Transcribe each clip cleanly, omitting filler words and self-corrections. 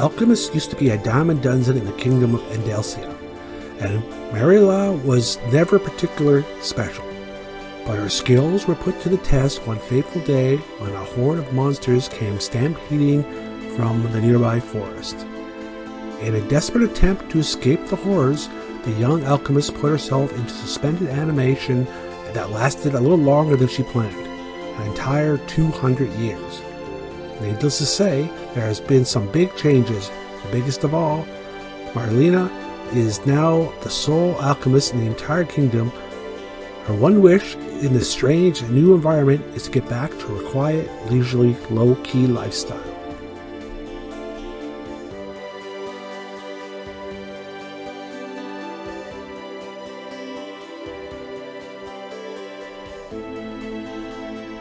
Alchemist used to be a diamond dungeon in the kingdom of Endelcia, and Marilla was never particularly special. But her skills were put to the test one fateful day when a horde of monsters came stampeding from the nearby forest. In a desperate attempt to escape the horrors, the young alchemist put herself into suspended animation that lasted a little longer than she planned, an entire 200 years. Needless to say, there has been some big changes. The biggest of all, Marlena is now the sole alchemist in the entire kingdom. Her one wish in this strange new environment is to get back to her quiet, leisurely, low-key lifestyle.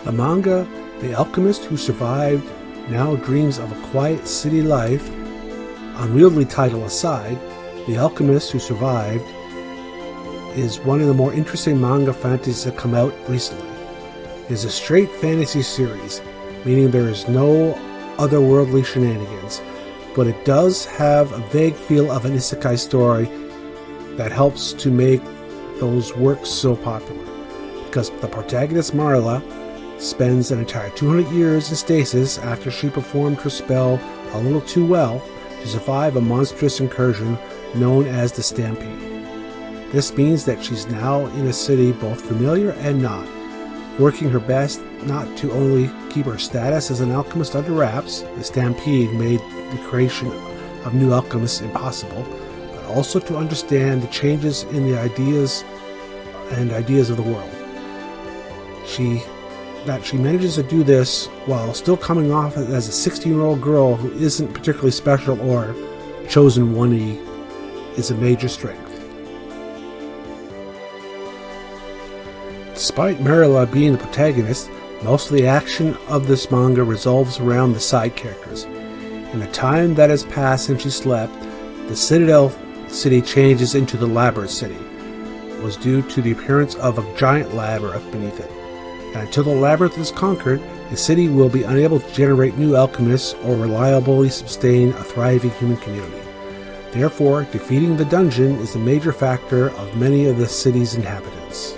The manga, The Alchemist Who Survived, now dreams of a quiet city life. Unwieldy title aside, The Alchemist Who Survived is one of the more interesting manga fantasies that come out recently. It is a straight fantasy series, meaning there is no otherworldly shenanigans, but it does have a vague feel of an isekai story that helps to make those works so popular, because the protagonist Marla spends an entire 200 years in stasis after she performed her spell a little too well to survive a monstrous incursion known as the Stampede. This means that she's now in a city both familiar and not, working her best not to only keep her status as an alchemist under wraps — the Stampede made the creation of new alchemists impossible — but also to understand the changes in the ideas of the world. She manages to do this while still coming off as a 16-year-old girl who isn't particularly special or chosen one-y is a major strength. Despite Marilla being the protagonist, most of the action of this manga revolves around the side characters. In the time that has passed since she slept, the Citadel City changes into the Labyrinth City. It was due to the appearance of a giant labyrinth beneath it. And until the labyrinth is conquered, the city will be unable to generate new alchemists or reliably sustain a thriving human community. Therefore, defeating the dungeon is a major factor of many of the city's inhabitants.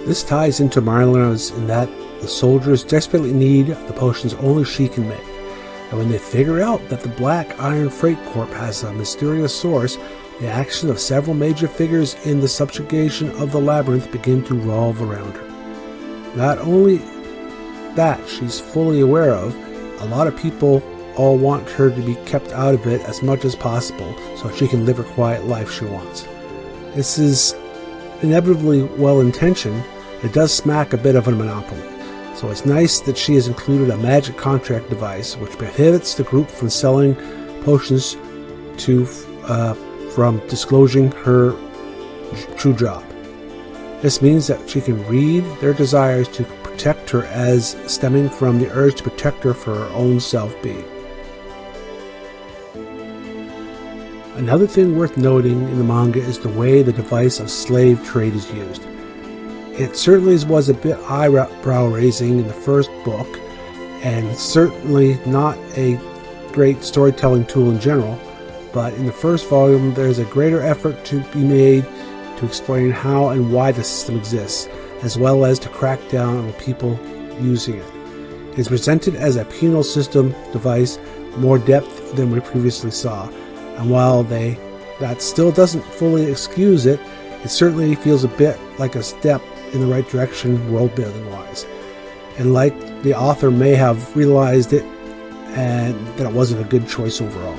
This ties into Marlena's in that the soldiers desperately need the potions only she can make, and when they figure out that the Black Iron Freight Corp has a mysterious source, the actions of several major figures in the subjugation of the labyrinth begin to revolve around her. Not only that she's fully aware of, a lot of people all want her to be kept out of it as much as possible so she can live her quiet life she wants. This is inevitably well-intentioned. It does smack a bit of a monopoly, so it's nice that she has included a magic contract device which prohibits the group from selling potions from disclosing her true job. This means that she can read their desires to protect her as stemming from the urge to protect her for her own self-being. Another thing worth noting in the manga is the way the device of slave trade is used. It certainly was a bit eyebrow-raising in the first book, and certainly not a great storytelling tool in general, but in the first volume there's a greater effort to be made to explain how and why the system exists, as well as to crack down on the people using it. It is presented as a penal system device, more depth than we previously saw, and while that still doesn't fully excuse it, it certainly feels a bit like a step in the right direction world-building wise, and like the author may have realized it and that it wasn't a good choice overall.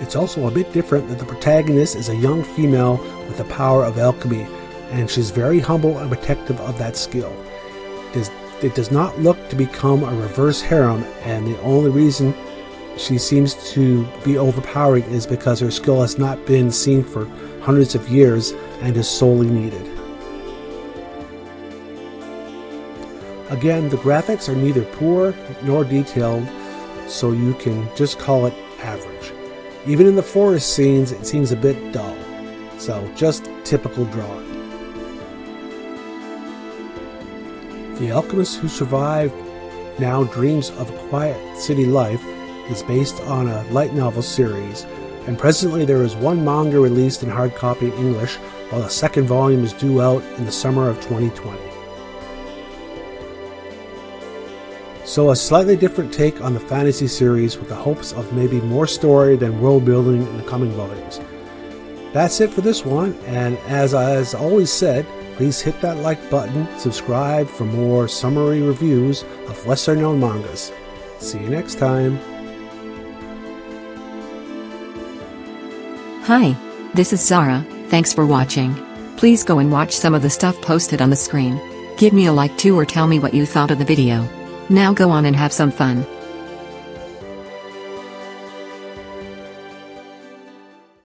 It's also a bit different that the protagonist is a young female with the power of alchemy, and she's very humble and protective of that skill. It does not look to become a reverse harem, and the only reason she seems to be overpowering is because her skill has not been seen for hundreds of years and is solely needed. Again, the graphics are neither poor nor detailed, so you can just call it average. Even in the forest scenes, it seems a bit dull, so just typical drawing. The Alchemist Who Survived Now Dreams of a Quiet City Life is based on a light novel series, and presently there is one manga released in hard copy in English, while a second volume is due out in the summer of 2020. So a slightly different take on the fantasy series with the hopes of maybe more story than world building in the coming volumes. That's it for this one, and as I always said, please hit that like button, subscribe for more summary reviews of lesser known mangas. See you next time. Hi, this is Zara, thanks for watching. Please go and watch some of the stuff posted on the screen. Give me a like too or tell me what you thought of the video. Now go on and have some fun.